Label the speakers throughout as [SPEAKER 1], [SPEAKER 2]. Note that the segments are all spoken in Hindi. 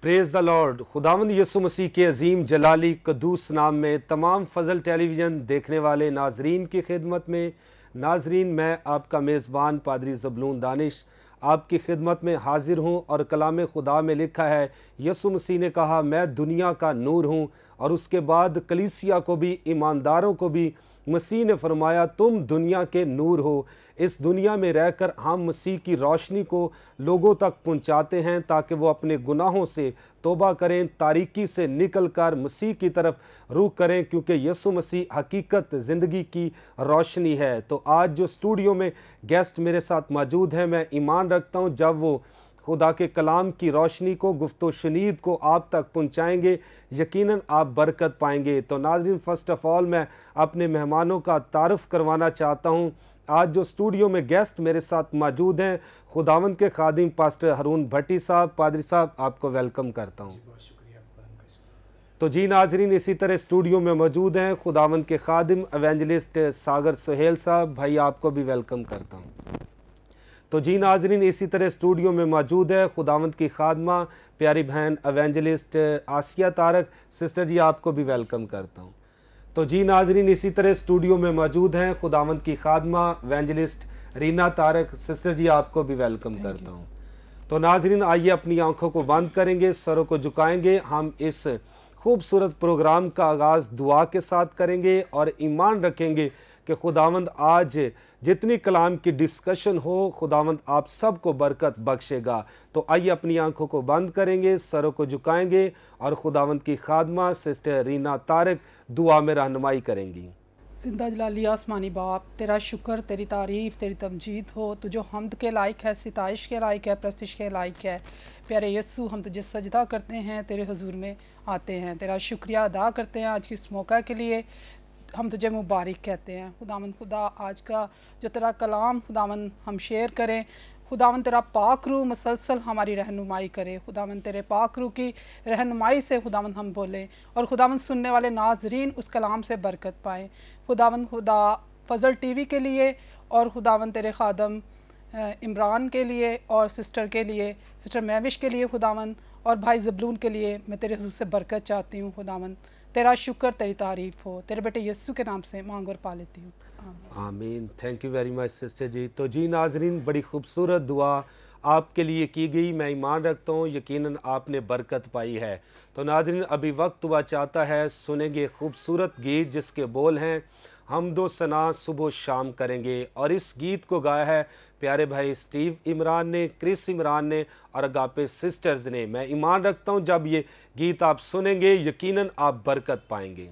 [SPEAKER 1] Praise the Lord. खुदावंद यीशु मसीह के अजीम जलाली कद्दूस नाम में तमाम फजल टेलीविज़न देखने वाले नाजरीन की खिदमत में नाजरीन, मैं आपका मेज़बान पादरी ज़बलून दानिश आपकी खिदमत में हाजिर हूँ। और कलाम खुदा में लिखा है, यीशु मसीह ने कहा, मैं दुनिया का नूर हूँ। और उसके बाद कलीसिया को भी, ईमानदारों को भी मसीह ने फरमाया, तुम दुनिया के नूर हो। इस दुनिया में रहकर हम मसीह की रोशनी को लोगों तक पहुंचाते हैं ताकि वो अपने गुनाहों से तौबा करें, तारीकी से निकलकर मसीह की तरफ रुख करें, क्योंकि यीशु मसीह हकीकत ज़िंदगी की रोशनी है। तो आज जो स्टूडियो में गेस्ट मेरे साथ मौजूद हैं, मैं ईमान रखता हूं जब वो खुदा के कलाम की रोशनी को, गुफ्तो शनीद को आप तक पहुंचाएंगे, यकीनन आप बरकत पाएंगे। तो नाज़रीन, फ़र्स्ट ऑफ़ ऑल मैं अपने मेहमानों का तारुफ करवाना चाहता हूं। आज जो स्टूडियो में गेस्ट मेरे साथ मौजूद हैं, खुदावंद के खादिम पास्टर हारून भट्टी साहब। पादरी साहब, आपको वेलकम करता हूं।
[SPEAKER 2] बहुत शुक्रिया आपका।
[SPEAKER 1] तो जी नाजरीन, इसी तरह स्टूडियो में मौजूद हैं खुदावंद के खादिम एवेंजलिस्ट सागर सुहेल साहब। भाई, आपको भी वेलकम करता हूं। तो जी नाजरीन, इसी तरह स्टूडियो में मौजूद है खुदावंद की खादमा प्यारी बहन एवेंजलिस्ट आसिया तारक। सिस्टर जी, आपको भी वेलकम करता हूँ। तो जी नाजरीन, इसी तरह स्टूडियो में मौजूद हैं खुदावंद की खादमा एवेंजलिस्ट रीना तारक। सिस्टर जी, आपको भी वेलकम करता हूँ। तो नाजरीन, आइए अपनी आंखों को बंद करेंगे, सरों को झुकाएंगे। हम इस खूबसूरत प्रोग्राम का आगाज़ दुआ के साथ करेंगे और ईमान रखेंगे कि खुदावंद आज जितनी कलाम की डिस्कशन हो, खुदावंद आप सबको बरकत बख्शेगा। तो आइए अपनी आंखों को बंद करेंगे, सरों को झुकाएंगे और खुदावंद की खादमा सिस्टर रीना तारक दुआ में रहनुमाई करेंगी।
[SPEAKER 2] जिंदा जलाली आसमानी बाप, तेरा शुक्र, तेरी तारीफ़, तेरी तमजीद हो। तू जो हमद के लायक है, सिताइश के लायक है, प्रस्तिश के लायक है। प्यारे यस्सु, हम तुझे सजदा करते हैं, तेरे हुजूर में आते हैं, तेरा शुक्रिया अदा करते हैं आज के इस मौका के लिए। हम तुझे मुबारक कहते हैं खुदावन। खुदा, आज का जो तेरा कलाम खुदावन हम शेयर करें, खुदावन तेरा पाक रूह मुसलसल हमारी रहनुमाई करे। खुदावन तेरे पाक रूह की रहनुमाई से खुदावन हम बोलें और खुदावन सुनने वाले नाजरीन उस कलाम से बरकत पाएँ। खुदावन खुदा फजल टीवी के लिए और खुदावन तेरे खादम इमरान के लिए और सिस्टर के लिए, सिस्टर महविश के लिए खुदावन, और भाई ज़बलून के लिए मैं तेरे हुजूर से बरकत चाहती हूँ। खुदावन तेरा शुक्र, तेरी तारीफ़ हो। तेरे बेटे यस्सु के नाम से मांग और पा लेती हूँ, आमीन।
[SPEAKER 1] आमीन। Thank you very much sister ji. तो जी नाजरीन, बड़ी खूबसूरत दुआ आपके लिए की गई। मैं ईमान रखता हूँ यकीनन आपने बरकत पाई है। तो नाजरीन, अभी वक्त हुआ चाहता है, सुनेंगे खूबसूरत गीत जिसके बोल हैं, हम दो सना सुबह शाम करेंगे। और इस गीत को गाया है प्यारे भाई स्टीव इमरान ने, क्रिस इमरान ने और अगापे सिस्टर्स ने। मैं ईमान रखता हूँ जब ये गीत आप सुनेंगे, यकीनन आप बरकत पाएंगे।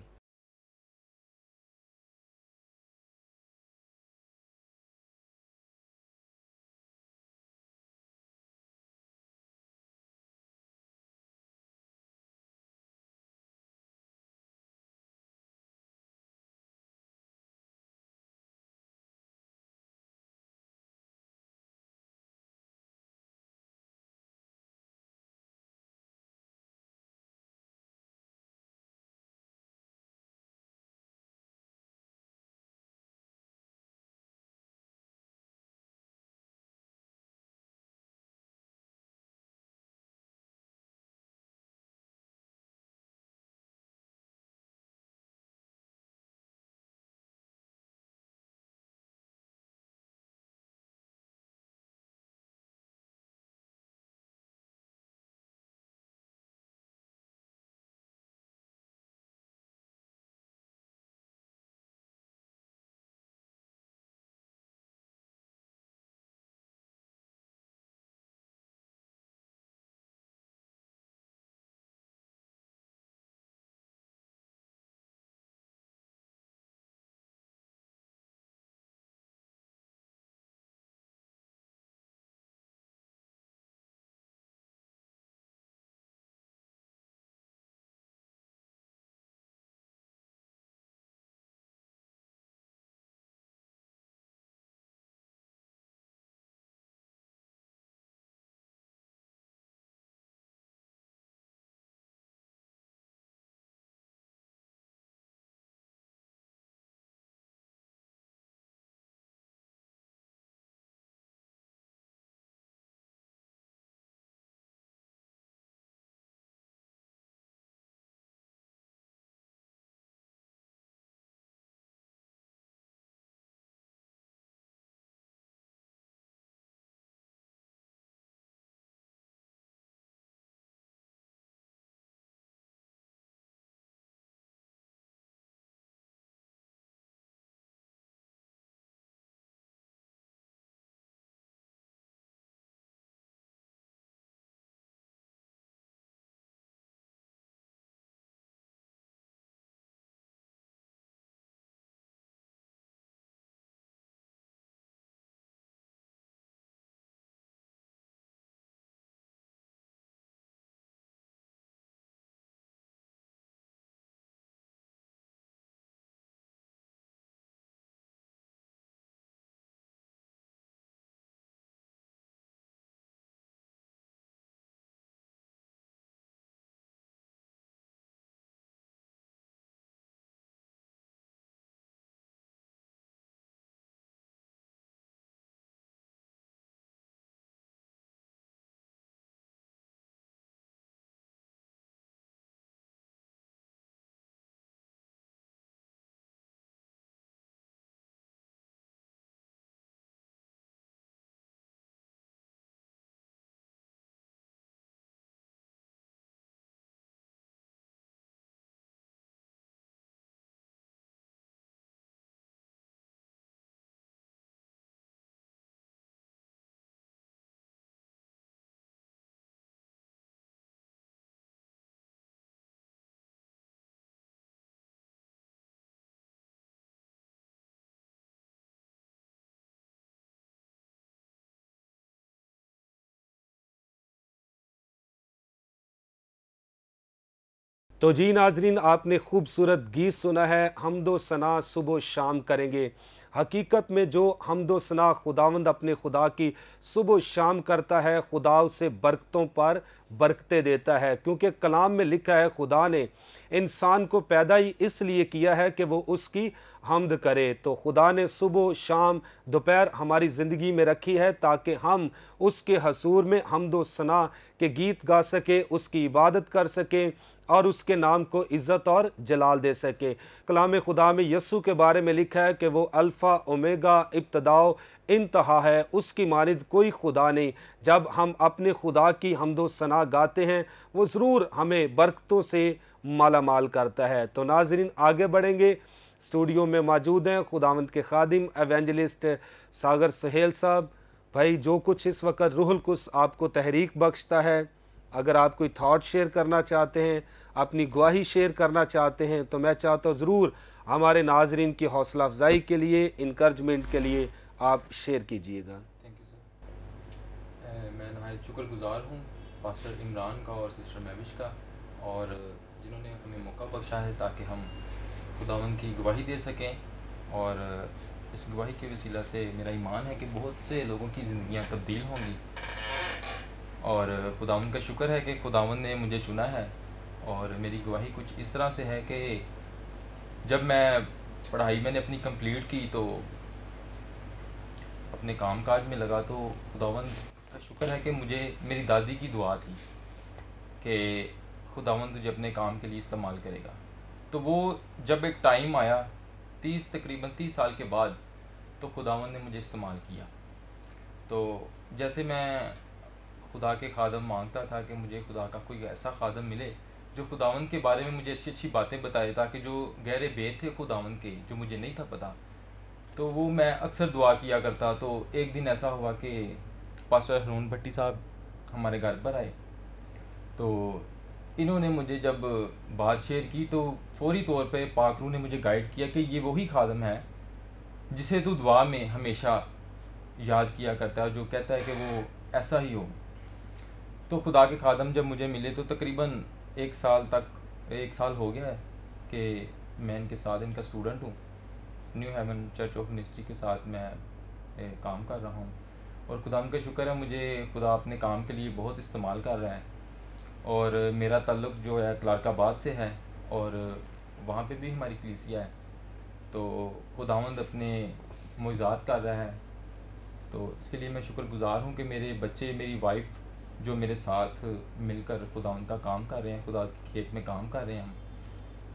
[SPEAKER 1] तो जी नाजरीन, आपने खूबसूरत गीत सुना है, हम्दो सना सुबह शाम करेंगे। हकीकत में जो हम्दो सना खुदावंद अपने खुदा की सुबह शाम करता है, खुदा उसे बरकतों पर बरकतें देता है, क्योंकि कलाम में लिखा है खुदा ने इंसान को पैदा ही इसलिए किया है कि वो उसकी हम्द करे। तो खुदा ने सुबह शाम दोपहर हमारी ज़िंदगी में रखी है ताकि हम उसके हसूर में हम्दो सना के गीत गा सकें, उसकी इबादत कर सकें और उसके नाम को इज़्ज़त और जलाल दे सके। कलाम खुदा में यस्सु के बारे में लिखा है कि वो अल्फ़ा ओमेगा इब्तदाओ इंतहा है, उसकी मानिद कोई खुदा नहीं। जब हम अपने खुदा की हम्दो सना गाते हैं, वो ज़रूर हमें बरकतों से माला माल करता है। तो नाज़रीन, आगे बढ़ेंगे। स्टूडियो में मौजूद हैं खुदावंद के खादिम एवेंजलिस्ट सागर सहेल साहब। भाई, जो कुछ इस वक्त रूहुल कुद्स आपको तहरीक बख्शता है, अगर आप कोई थॉट शेयर करना चाहते हैं, अपनी गवाही शेयर करना चाहते हैं, तो मैं चाहता हूँ ज़रूर हमारे नाजरीन की हौसला अफजाई के लिए, इंकरेजमेंट के लिए आप शेयर कीजिएगा।
[SPEAKER 3] Thank you sir. मैं नहायत शुक्रगुजार हूँ पास्टर इमरान का और सिस्टर महविश का, और जिन्होंने हमें मौका बख्शा है ताकि हम खुदावंद की गवाही दे सकें। और इस गवाही के वसीला से मेरा ईमान है कि बहुत से लोगों की ज़िंदगियाँ तब्दील होंगी। और खुदावंद का शुक्र है कि खुदावंद ने मुझे चुना है। और मेरी गवाही कुछ इस तरह से है कि जब मैं पढ़ाई मैंने अपनी कंप्लीट की तो अपने कामकाज में लगा, तो खुदावंद का शुक्र है कि मुझे मेरी दादी की दुआ थी कि खुदावंद तुझे अपने काम के लिए इस्तेमाल करेगा। तो वो जब एक टाइम आया तकरीबन 30 साल के बाद, तो खुदावंद ने मुझे इस्तेमाल किया। तो जैसे मैं खुदा के खादम मांगता था कि मुझे खुदा का कोई ऐसा खादम मिले जो खुदावंद के बारे में मुझे अच्छी अच्छी बातें बताए, ताकि जो गहरे भेद थे खुदावंद के जो मुझे नहीं था पता, तो वो मैं अक्सर दुआ किया करता। तो एक दिन ऐसा हुआ कि पास्टर हरून भट्टी साहब हमारे घर पर आए। तो इन्होंने मुझे जब बात शेयर की तो फौरी तौर पे पाकरू ने मुझे गाइड किया कि ये वही खादम है जिसे तू दुआ में हमेशा याद किया करता है, जो कहता है कि वो ऐसा ही हो। तो खुदा के खादम जब मुझे मिले तो तकरीबन एक साल हो गया है कि मैं इनके साथ इनका स्टूडेंट हूँ। New Haven Church of Ministry के साथ मैं काम कर रहा हूँ। और खुदा का शुक्र है, मुझे खुदा अपने काम के लिए बहुत इस्तेमाल कर रहा है। और मेरा ताल्लुक़ जो है क्लारकाबाद से है, और वहाँ पे भी हमारी कलीसिया है। तो खुदावंद अपने मुइज़ात कर रहा है। तो इसके लिए मैं शुक्रगुज़ार हूँ कि मेरे बच्चे, मेरी वाइफ जो मेरे साथ मिलकर खुदावंद का काम कर रहे हैं, खुदा के खेत में काम कर रहे हैं हम।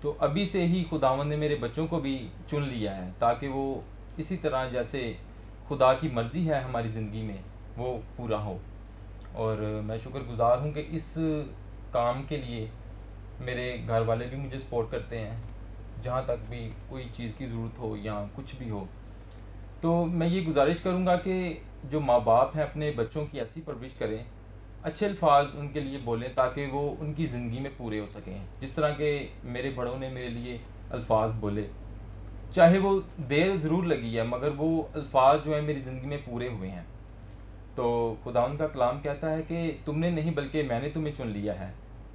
[SPEAKER 3] तो अभी से ही खुदावंद ने मेरे बच्चों को भी चुन लिया है ताकि वो इसी तरह जैसे खुदा की मर्ज़ी है हमारी ज़िंदगी में वो पूरा हो। और मैं शुक्रगुज़ार हूँ कि इस काम के लिए मेरे घर वाले भी मुझे सपोर्ट करते हैं। जहाँ तक भी कोई चीज़ की ज़रूरत हो या कुछ भी हो, तो मैं ये गुजारिश करूँगा कि जो माँ बाप हैं अपने बच्चों की ऐसी परवरिश करें, अच्छे अल्फाज उनके लिए बोलें ताकि वो उनकी ज़िंदगी में पूरे हो सकें। जिस तरह के मेरे बड़ों ने मेरे लिए अल्फाज बोले, चाहे वो देर ज़रूर लगी है, मगर वो अल्फाज जो है मेरी ज़िंदगी में पूरे हुए हैं। तो खुदावंद का कलाम कहता है कि तुमने नहीं बल्कि मैंने तुम्हें चुन लिया है।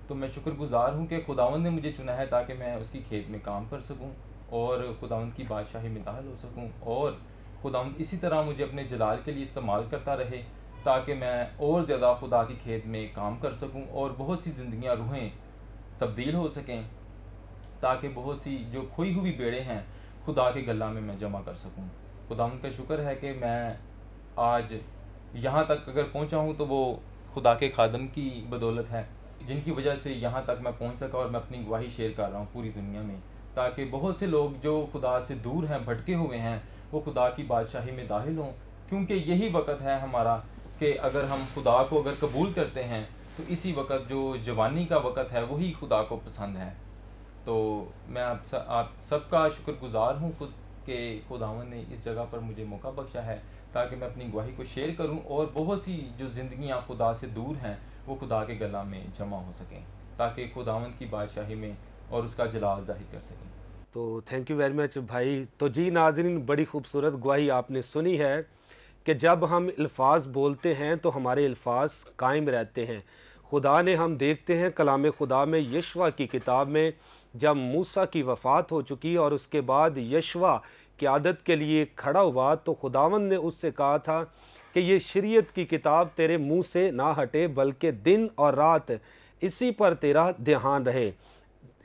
[SPEAKER 3] तो मैं शुक्रगुज़ार हूँ कि खुदावंद ने मुझे चुना है ताकि मैं उसकी खेत में काम कर सकूँ और खुदावंद की बादशाही में दाखिल हो सकूँ, और खुदावंद इसी तरह मुझे अपने जलाल के लिए इस्तेमाल करता रहे ताकि मैं और ज़्यादा खुदा की खेत में काम कर सकूं और बहुत सी ज़िंदगियां, रूहें तब्दील हो सकें, ताकि बहुत सी जो खोई हुई बेड़े हैं खुदा के गला में मैं जमा कर सकूं। खुदावंद का शुक्र है कि मैं आज यहाँ तक अगर पहुँचा हूँ तो वो खुदा के खादम की बदौलत है, जिनकी वजह से यहाँ तक मैं पहुँच सका और मैं अपनी गवाही शेयर कर रहा हूँ पूरी दुनिया में, ताकि बहुत से लोग जो खुदा से दूर हैं, भटके हुए हैं, वो खुदा की बादशाही में दाखिल हों। क्योंकि यही वक्त है हमारा कि अगर हम खुदा को अगर कबूल करते हैं तो इसी वक्त जो जवानी का वक्त है वही खुदा को पसंद है। तो मैं आप सबका शुक्रगुज़ार हूँ खुद के खुदावंद ने इस जगह पर मुझे मौका बख्शा है ताकि मैं अपनी गवाही को शेयर करूँ और बहुत सी जो ज़िंदगियाँ खुदा से दूर हैं वो खुदा के गला में जमा हो सकें, ताकि खुदावंद की बादशाही में और उसका जलाल ज़ाहिर कर सकें।
[SPEAKER 1] तो थैंक यू वेरी मच भाई। तो जी नाज़रीन, बड़ी खूबसूरत गवाही आपने सुनी है कि जब हम अल्फाज बोलते हैं तो हमारे अल्फाज कायम रहते हैं। खुदा ने, हम देखते हैं कलाम खुदा में यशवा की किताब में, जब मूसा की वफ़ात हो चुकी और उसके बाद यशवा क़यादत के लिए खड़ा हुआ तो खुदावंद ने उससे कहा था कि ये शरीयत की किताब तेरे मुंह से ना हटे, बल्कि दिन और रात इसी पर तेरा ध्यान रहे।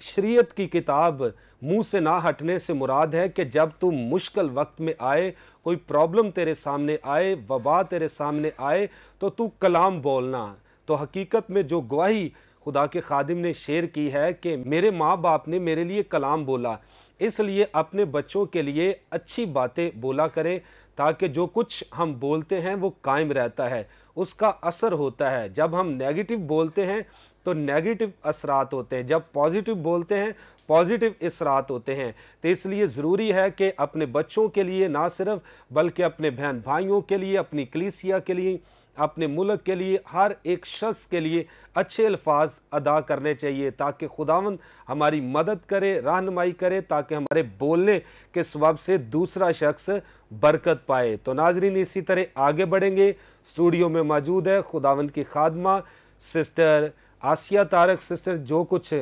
[SPEAKER 1] शरीयत की किताब मुंह से ना हटने से मुराद है कि जब तुम मुश्किल वक्त में आए, कोई प्रॉब्लम तेरे सामने आए, वबा तेरे सामने आए, तो तू कलाम बोलना। तो हकीकत में जो गवाही खुदा के खादिम ने शेयर की है कि मेरे माँ बाप ने मेरे लिए कलाम बोला, इसलिए अपने बच्चों के लिए अच्छी बातें बोला करें, ताकि जो कुछ हम बोलते हैं वो कायम रहता है, उसका असर होता है। जब हम नेगेटिव बोलते हैं तो नेगेटिव असरात होते हैं, जब पॉजिटिव बोलते हैं पॉजिटिव असरात होते हैं। तो इसलिए ज़रूरी है कि अपने बच्चों के लिए ना सिर्फ, बल्कि अपने बहन भाइयों के लिए, अपनी कलीसिया के लिए, अपने मुल्क के लिए, हर एक शख्स के लिए अच्छे अल्फाज अदा करने चाहिए, ताकि खुदावंद हमारी मदद करे, रहनुमाई करे, ताकि हमारे बोलने के सबब से दूसरा शख्स बरकत पाए। तो नाजरीन, इसी तरह आगे बढ़ेंगे। स्टूडियो में मौजूद है खुदावंद की खादमा सिस्टर आसिया तारक। सिस्टर, जो कुछ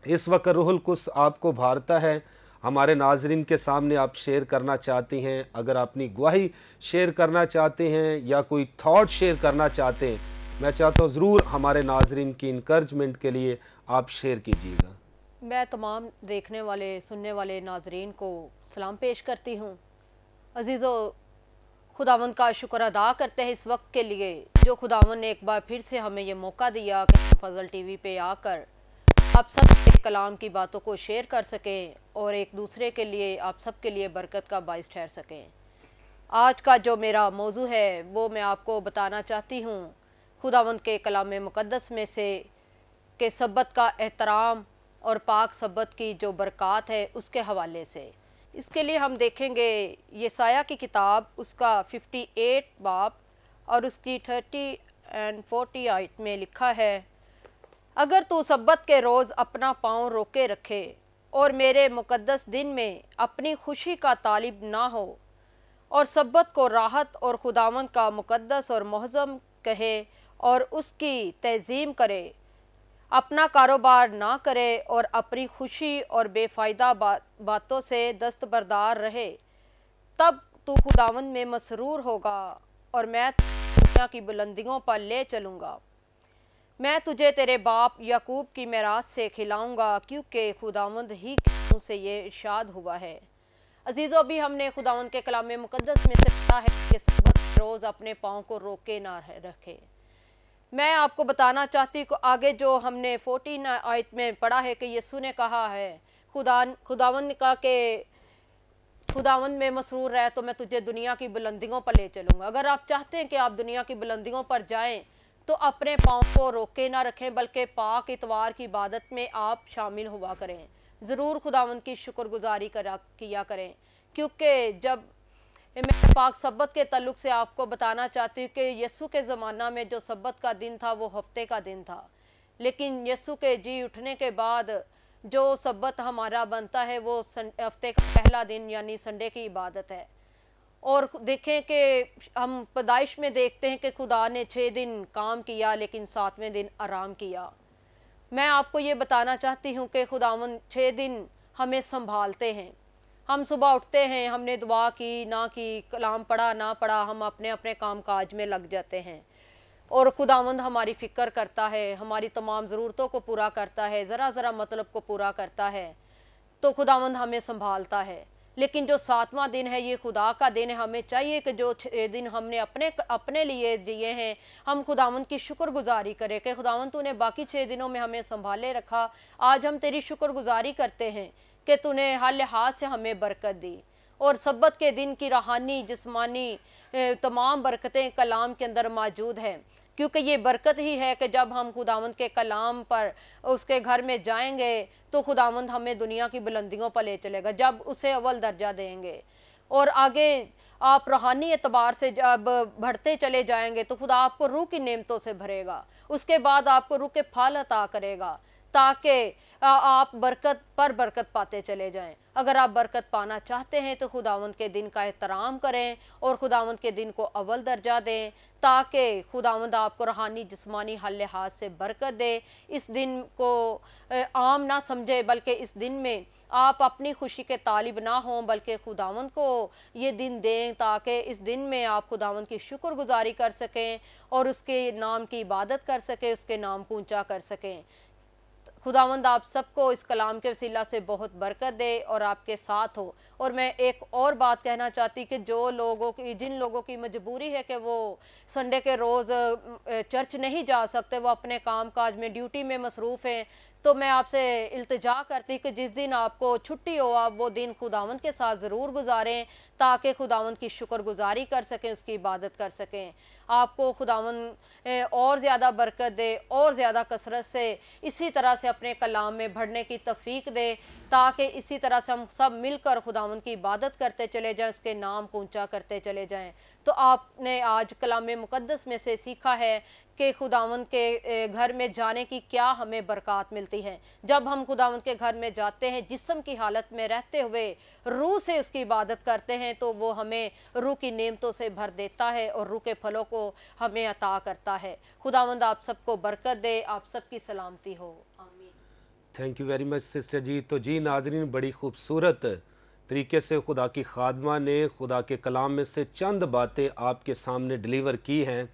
[SPEAKER 1] इस वक्त रूहुल कुद्स आपको भारता है, हमारे नाजरीन के सामने आप शेयर करना चाहती हैं, अगर अपनी गवाही शेयर करना चाहते हैं या कोई थॉट शेयर करना चाहते हैं, मैं चाहता हूँ ज़रूर हमारे नाजरीन की इंकरेजमेंट के लिए आप शेयर कीजिएगा।
[SPEAKER 4] मैं तमाम देखने वाले सुनने वाले नाजरीन को सलाम पेश करती हूँ। अजीज़ो, खुदावंद का शुक्र अदा करते हैं इस वक्त के लिए जो खुदावंद ने एक बार फिर से हमें ये मौका दिया कि हम फजल टीवी पे आकर आप सब के कलाम की बातों को शेयर कर सकें और एक दूसरे के लिए, आप सब के लिए बरकत का बाइस ठहर सकें। आज का जो मेरा मौजू है वो मैं आपको बताना चाहती हूँ खुदावंद के कलाम मुक़द्दस में से कि सब्बत का एहतराम और पाक सब्बत की जो बरक़ात है उसके हवाले से। इसके लिए हम देखेंगे यसाया की किताब, उसका 58 बाब और उसकी 30 और 40 आयत में लिखा है, अगर तू सब्बत के रोज़ अपना पाँव रोके रखे और मेरे मुक़द्दस दिन में अपनी खुशी का तालिब ना हो और सब्बत को राहत और खुदावंद का मुक़द्दस और मुअज़्ज़म कहे और उसकी तज़ीम करे, अपना कारोबार ना करे और अपनी खुशी और बेफ़ायदा बातों से दस्तबरदार रहे, तब तू खुदावंद में मसरूर होगा और मैं दुनिया की बुलंदियों पर ले चलूँगा। मैं तुझे तेरे बाप याकूब की मेरास से खिलाऊंगा, क्योंकि खुदावंद ही के मुँह से ये इरशाद हुआ है। अजीज़ों, अभी हमने खुदावंद के कलाम मुक़द्दस में से पढ़ा है कि सब्बत रोज़ अपने पाँव को रोके ना रखे। मैं आपको बताना चाहती हूँ आगे जो हमने 14 आयत में पढ़ा है कि यीशु ने कहा है, खुदावंद का कि खुदावंद में मसरूर रहे तो मैं तुझे दुनिया की बुलंदियों पर ले चलूँगा। अगर आप चाहते हैं कि आप दुनिया की बुलंदियों पर जाएं तो अपने पाँव को रोके ना रखें, बल्कि पाक इतवार की इबादत में आप शामिल हुआ करें। ज़रूर खुदावंद की शुक्रगुजारी किया करें, क्योंकि जब मैं पाक सब्बत के तल्लुक़ से आपको बताना चाहती हूँ कि यीशु के ज़माना में जो सब्बत का दिन था वो हफ्ते का दिन था, लेकिन यीशु के जी उठने के बाद जो सब्बत हमारा बनता है वो हफ्ते का पहला दिन यानी संडे की इबादत है। और देखें कि हम पैदाइश में देखते हैं कि खुदा ने 6 दिन काम किया लेकिन 7वें दिन आराम किया। मैं आपको ये बताना चाहती हूँ कि खुदावंद 6 दिन हमें संभालते हैं। हम सुबह उठते हैं, हमने दुआ की ना की, कलाम पढ़ा ना पढ़ा, हम अपने अपने काम काज में लग जाते हैं और खुदावंद हमारी फ़िक्र करता है, हमारी तमाम ज़रूरतों को पूरा करता है, ज़रा ज़रा मतलब को पूरा करता है, तो खुदावंद हमें संभालता है। लेकिन जो 7वां दिन है ये खुदा का दिन है। हमें चाहिए कि जो 6 दिन हमने अपने लिए जिए हैं हम खुदावंद की शुक्रगुजारी करें कि खुदावंद तूने बाकी 6 दिनों में हमें संभाले रखा, आज हम तेरी शुक्रगुजारी करते हैं कि तूने हर लिहाज से हमें बरकत दी। और सब्बत के दिन की रूहानी जिस्मानी तमाम बरकतें कलाम के अंदर मौजूद हैं, क्योंकि ये बरकत ही है कि जब हम खुदावंद के कलाम पर उसके घर में जाएंगे तो खुदावंद हमें दुनिया की बुलंदियों पर ले चलेगा, जब उसे अव्वल दर्जा देंगे। और आगे आप रूहानी एतबार से जब बढ़ते चले जाएंगे तो खुदा आपको रूह की नेमतों से भरेगा, उसके बाद आपको रूह के फल अता करेगा, ताकि आप बरकत पर बरकत पाते चले जाएं। अगर आप बरकत पाना चाहते हैं तो खुदावंद के दिन का एहतराम करें और खुदावंद के दिन को अव्वल दर्जा दें, ताकि खुदावंद आपको रूहानी जिस्मानी हर लिहाज से बरकत दे। इस दिन को आम ना समझे, बल्कि इस दिन में आप अपनी खुशी के तालिब ना हों, बल्कि खुदावंद को ये दिन दें ताकि इस दिन में आप खुदावंद की शुक्रगुजारी कर सकें और उसके नाम की इबादत कर सकें, उसके नाम को ऊंचा कर सकें। खुदावंद आप सबको इस कलाम के वसीला से बहुत बरकत दे और आपके साथ हो। और मैं एक और बात कहना चाहती कि जिन लोगों की मजबूरी है कि वो संडे के रोज़ चर्च नहीं जा सकते, वो अपने काम काज में ड्यूटी में मसरूफ़ हैं, तो मैं आपसे इल्तिजा करती कि जिस दिन आपको छुट्टी हो आप वो दिन खुदावंद के साथ ज़रूर गुजारें, ताकि खुदावंद की शुक्रगुजारी कर सकें, उसकी इबादत कर सकें। आपको खुदावंद और ज़्यादा बरकत दे और ज़्यादा कसरत से इसी तरह से अपने कलाम में बढ़ने की तौफीक दे, ताकि इसी तरह से हम सब मिलकर खुदावंद की इबादत करते चले जाएं, उसके नाम को ऊंचा करते चले जाएं। तो आपने आज कलाम मुक़द्दस में से सीखा है कि खुदावंद के घर में जाने की क्या हमें बरकत मिलती है। जब हम खुदावंद के घर में जाते हैं जिस्म की हालत में रहते हुए रूह से उसकी इबादत करते हैं, तो वो हमें रूह की नेमतों से भर देता है और रूह के फलों को हमें अता करता है। खुदावंद आप सबको बरकत दे, आप सबकी सलामती हो, आमीन।
[SPEAKER 1] Thank you very much sister ji. तो जी नाज़रीन, बड़ी खूबसूरत तरीके से खुदा की खादमा ने खुदा के कलाम में से चंद बातें आपके सामने डिलीवर की हैं।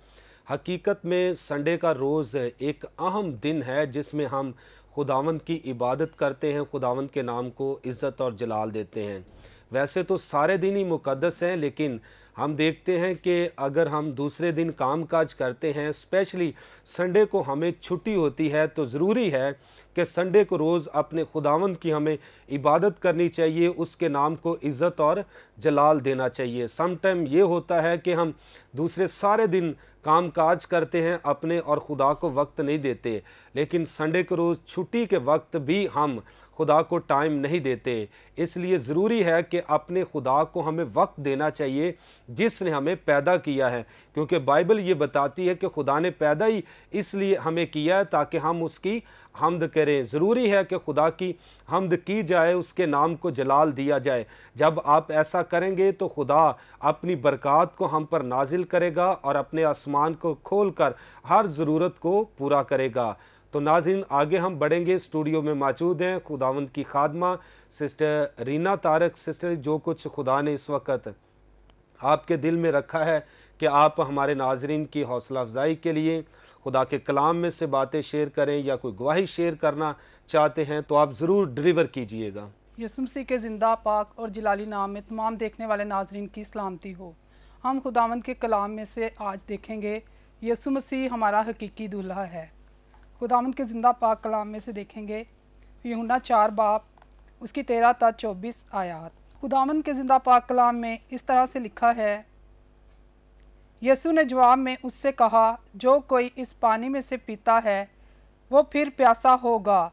[SPEAKER 1] हकीकत में संडे का रोज़ एक अहम दिन है जिसमें हम खुदावंद की इबादत करते हैं, खुदावंद के नाम को इज़्ज़त और जलाल देते हैं। वैसे तो सारे दिन ही मुक़द्दस हैं, लेकिन हम देखते हैं कि अगर हम दूसरे दिन काम काज करते हैं, स्पेशली संडे को हमें छुट्टी होती है, तो ज़रूरी है कि संडे को रोज़ अपने खुदावंद की हमें इबादत करनी चाहिए, उसके नाम को इज़्ज़त और जलाल देना चाहिए। सम टाइम ये होता है कि हम दूसरे सारे दिन काम काज करते हैं अपने और खुदा को वक्त नहीं देते, लेकिन संडे को रोज़ छुट्टी के वक्त भी हम खुदा को टाइम नहीं देते। इसलिए ज़रूरी है कि अपने खुदा को हमें वक्त देना चाहिए जिसने हमें पैदा किया है, क्योंकि बाइबल ये बताती है कि खुदा ने पैदा ही इसलिए हमें किया है ताकि हम उसकी हम्द करें। ज़रूरी है कि खुदा की हम्द की जाए, उसके नाम को जलाल दिया जाए। जब आप ऐसा करेंगे तो खुदा अपनी बरक़ात को हम पर नाजिल करेगा और अपने आसमान को खोल कर हर ज़रूरत को पूरा करेगा। तो नाज़रीन, आगे हम बढ़ेंगे। स्टूडियो में मौजूद हैं खुदावंद की खादमा सिस्टर रीना तारक। सिस्टर, जो कुछ खुदा ने इस वक्त आपके दिल में रखा है कि आप हमारे नाज़रीन की हौसला अफजाई के लिए खुदा के कलाम में से बातें शेयर करें या कोई गवाही शेयर करना चाहते हैं, तो आप ज़रूर डिलीवर कीजिएगा।
[SPEAKER 2] यीशु मसीह के ज़िंदा पाक और जलाली नाम में तमाम देखने वाले नाज़रीन की सलामती हो। हम खुदावंद के कलाम में से आज देखेंगे यीशु मसीह हमारा हकीकी दूल्हा है। खुदावंद के ज़िंदा पाक कलाम में से देखेंगे यूहन्ना 4 बाब उसकी 13 तक 24 आयात। खुदावंद के ज़िंदा पाक कलाम में इस तरह से लिखा है, यीशु ने जवाब में उससे कहा, जो कोई इस पानी में से पीता है वो फिर प्यासा होगा,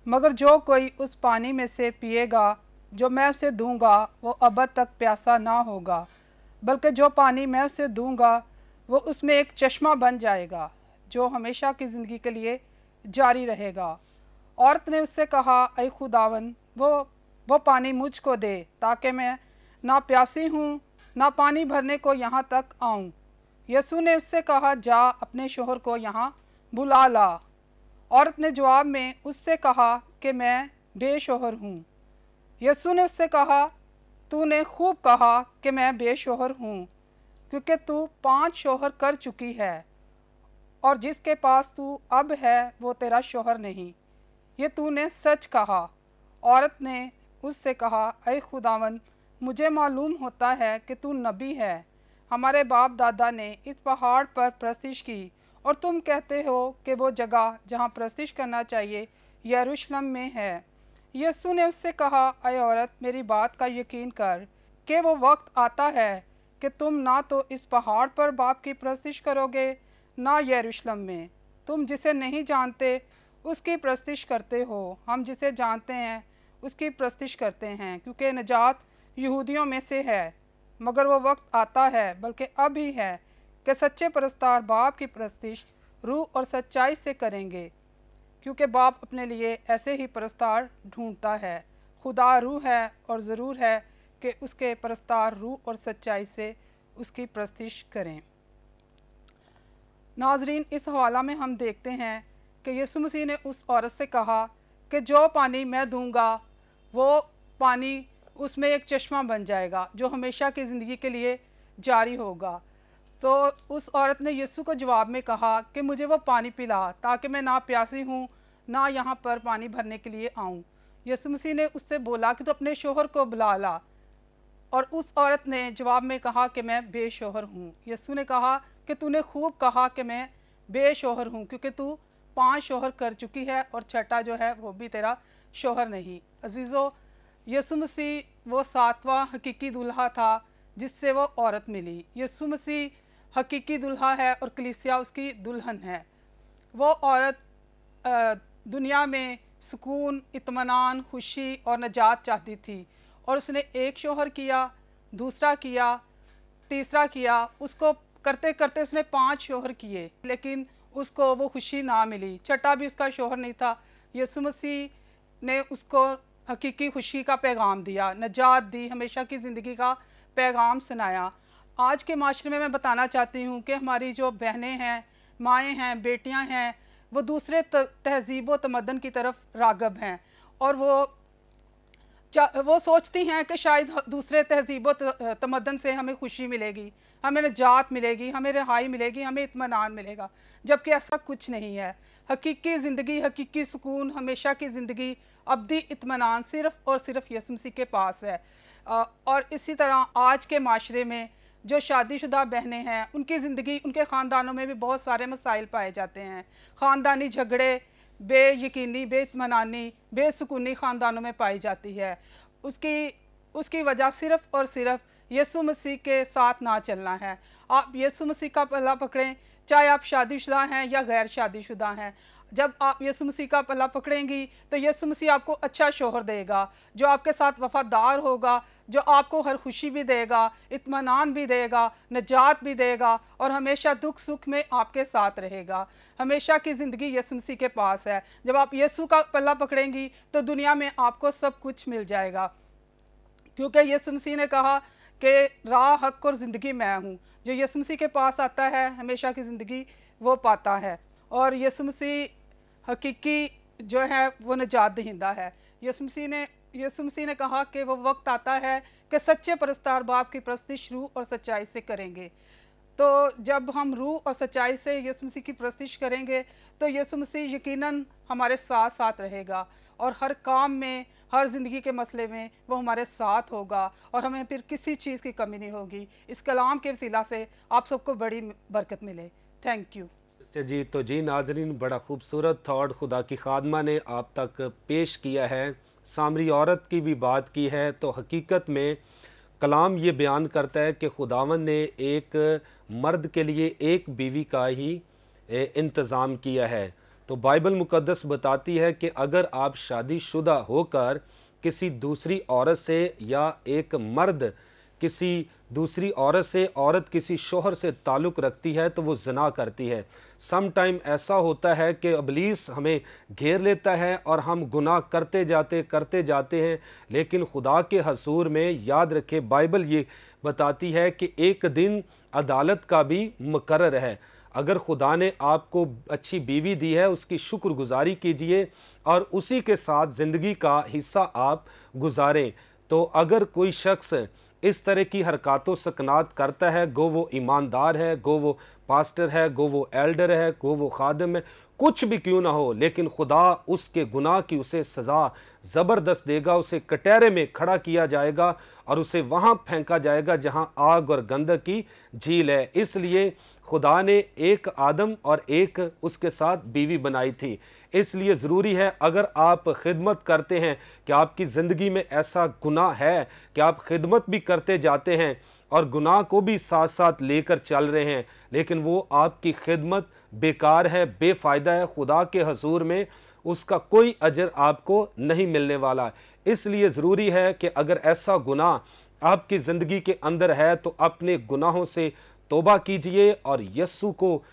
[SPEAKER 2] मगर जो कोई उस पानी में से पिएगा जो मैं उसे दूंगा वो अबद तक प्यासा ना होगा, बल्कि जो पानी मैं उसे दूंगा वो उसमें एक चश्मा बन जाएगा जो हमेशा की ज़िंदगी के लिए जारी रहेगा। औरत ने उससे कहा, ऐ खुदावन, वो पानी मुझको दे ताकि मैं ना प्यासी हूँ ना पानी भरने को यहाँ तक आऊँ। यीशु ने उससे कहा, जा अपने शोहर को यहाँ बुला ला। औरत ने जवाब में उससे कहा कि मैं बेशोहर हूँ। यीशु ने उससे कहा, तूने खूब कहा कि मैं बेशोहर हूँ, क्योंकि तू 5 शोहर कर चुकी है और जिसके पास तू अब है वो तेरा शोहर नहीं। ये तूने सच कहा। औरत ने उससे कहा, ऐ खुदावंद, मुझे मालूम होता है कि तू नबी है। हमारे बाप दादा ने इस पहाड़ पर प्रस्तिश की और तुम कहते हो कि वो जगह जहाँ प्रस्तिश करना चाहिए यरूशलेम में है। यीशु ने उससे कहा, ऐ औरत, मेरी बात का यकीन कर कि वो वक्त आता है कि तुम ना तो इस पहाड़ पर बाप की प्रस्तिश करोगे ना यरूशलेम में। तुम जिसे नहीं जानते उसकी प्रस्तिश करते हो, हम जिसे जानते हैं उसकी प्रस्तिश करते हैं, क्योंकि निजात यहूदियों में से है। मगर वो वक्त आता है, बल्कि अब ही है, कि सच्चे परस्तार बाप की प्रस्तिश रूह और सच्चाई से करेंगे, क्योंकि बाप अपने लिए ऐसे ही परस्तार ढूंढता है। खुदा रूह है और ज़रूर है कि उसके परस्तार रूह और सच्चाई से उसकी प्रस्तिश करें। नाजरीन, इस हवाला में हम देखते हैं कि यीशु मसीह ने उस औरत से कहा कि जो पानी मैं दूंगा वो पानी उसमें एक चश्मा बन जाएगा जो हमेशा की ज़िंदगी के लिए जारी होगा। तो उस औरत ने यीशु को जवाब में कहा कि मुझे वो पानी पिला ताकि मैं ना प्यासी हूँ ना यहाँ पर पानी भरने के लिए आऊँ। यीशु मसीह ने उससे बोला कि तो अपने शोहर को बुला ला, और उस औरत ने जवाब में कहा कि मैं बेशोहर हूँ। यीशु ने कहा कि तूने खूब कहा कि मैं बेशोहर हूँ, क्योंकि तू 5 शोहर कर चुकी है और छठा जो है वो भी तेरा शोहर नहीं। अजीज़ों, यीशु मसीह वो 7वां हकीकी दुल्हा था जिससे वो औरत मिली। यीशु मसीह हकीकी दुल्हा है और कलीसिया उसकी दुल्हन है। वो औरत दुनिया में सुकून, इत्मीनान, खुशी और नजात चाहती थी, और उसने एक शोहर किया, दूसरा किया, तीसरा किया। उसको करते करते उसने 5 शोहर किए, लेकिन उसको वो खुशी ना मिली। छठा भी उसका शोहर नहीं था। यीशु मसीह ने उसको हकीकी खुशी का पैगाम दिया, नजात दी, हमेशा की ज़िंदगी का पैगाम सुनाया। आज के माशरे में मैं बताना चाहती हूँ कि हमारी जो बहनें हैं, माएँ हैं, बेटियाँ हैं, वो दूसरे तहजीब व तमद्दन की तरफ राग़ब हैं, और वो सोचती हैं कि शायद दूसरे तहजीब व तमद्दन से हमें खुशी मिलेगी, हमें निजात मिलेगी, हमें रिहाई मिलेगी, हमें इत्मीनान मिलेगा, जबकि ऐसा कुछ नहीं है। हकीकी ज़िंदगी, हकीकी सुकून, हमेशा की ज़िंदगी, अब्दी इत्मीनान सिर्फ़ और सिर्फ यीशु मसीह के पास है। और इसी तरह आज के माशरे में जो शादीशुदा बहनें हैं, उनकी ज़िंदगी, उनके ख़ानदानों में भी बहुत सारे मसाइल पाए जाते हैं। ख़ानदानी झगड़े, बेयकीनी, बेइत्मीनानी, बेसुकूनी ख़ानदानों में पाई जाती है। उसकी वजह सिर्फ़ और सिर्फ यीशु मसीह के साथ ना चलना है। आप यीशु मसीह का पल्ला पकड़ें, चाहे आप शादीशुदा हैं या गैर शादीशुदा हैं। जब आप यीशु मसीह का पल्ला पकड़ेंगी तो यीशु मसीह आपको अच्छा शोहर देगा, जो आपके साथ वफ़ादार होगा, जो आपको हर खुशी भी देगा, इत्मीनान भी देगा, नजात भी देगा, और हमेशा दुख सुख में आपके साथ रहेगा। हमेशा की ज़िंदगी यीशु मसीह के पास है। जब आप यीशु का पल्ला पकड़ेंगी तो दुनिया में आपको सब कुछ मिल जाएगा, क्योंकि यीशु मसीह ने कहा कि राह, हक और ज़िंदगी मैं हूँ। जो यीशु मसीह के पास आता है हमेशा की ज़िंदगी वो पाता है, और यीशु मसीह हकीकी जो है वो निजात दहिंदा है। यीशु मसीह ने कहा कि वो वक्त आता है कि सच्चे परस्तार बाप की प्रस्तिश रूह और सच्चाई से करेंगे। तो जब हम रूह और सच्चाई से यीशु मसीह की प्रस्तिश करेंगे तो यीशु मसीह यकीनन हमारे साथ साथ रहेगा, और हर काम में, हर ज़िंदगी के मसले में वो हमारे साथ होगा, और हमें फिर किसी चीज़ की कमी नहीं होगी। इस कलाम के वसीला से आप सबको बड़ी बरकत मिले। थैंक यू
[SPEAKER 1] जी। तो जी नाजरीन, बड़ा खूबसूरत थॉट खुदा की खादमा ने आप तक पेश किया है। सामरी औरत की भी बात की है, तो हकीकत में कलाम ये बयान करता है कि खुदावन ने एक मर्द के लिए एक बीवी का ही इंतज़ाम किया है। तो बाइबल मुकद्दस बताती है कि अगर आप शादीशुदा होकर किसी दूसरी औरत से, या एक मर्द किसी दूसरी औरत से, औरत किसी शोहर से ताल्लुक़ रखती है तो वो ज़िना करती है। सम टाइम ऐसा होता है कि इब्लीस हमें घेर लेता है और हम गुनाह करते जाते हैं, लेकिन खुदा के हसूर में याद रखें, बाइबल ये बताती है कि एक दिन अदालत का भी मुकर्रर है। अगर खुदा ने आपको अच्छी बीवी दी है, उसकी शुक्रगुजारी कीजिए और उसी के साथ ज़िंदगी का हिस्सा आप गुजारें। तो अगर कोई शख्स इस तरह की हरकतों सकनात करता है, गो वो ईमानदार है, गो वो पास्टर है, गो वो एल्डर है, गो वो खादिम है, कुछ भी क्यों ना हो, लेकिन खुदा उसके गुनाह की उसे सज़ा ज़बरदस्त देगा। उसे कटहरे में खड़ा किया जाएगा और उसे वहाँ फेंका जाएगा जहाँ आग और गंधक की झील है। इसलिए खुदा ने एक आदम और एक उसके साथ बीवी बनाई थी। इसलिए ज़रूरी है, अगर आप खिदमत करते हैं कि आपकी ज़िंदगी में ऐसा गुनाह है कि आप खिदमत भी करते जाते हैं और गुनाह को भी साथ साथ लेकर चल रहे हैं, लेकिन वो आपकी खिदमत बेकार है, बेफ़ायदा है, खुदा के हजूर में उसका कोई अजर आपको नहीं मिलने वाला। इसलिए ज़रूरी है कि अगर ऐसा गुनाह आपकी ज़िंदगी के अंदर है तो अपने गुनाहों से तौबा कीजिए और यस्सु को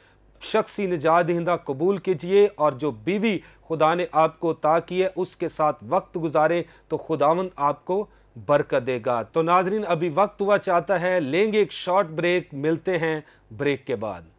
[SPEAKER 1] शख्सी निजात दहिंदा कबूल कीजिए और जो बीवी खुदा ने आपको अता की है उसके साथ वक्त गुजारें तो खुदावंद आपको बरकत देगा। तो नाजरीन, अभी वक्त हुआ चाहता है, लेंगे एक शॉर्ट ब्रेक, मिलते हैं ब्रेक के बाद।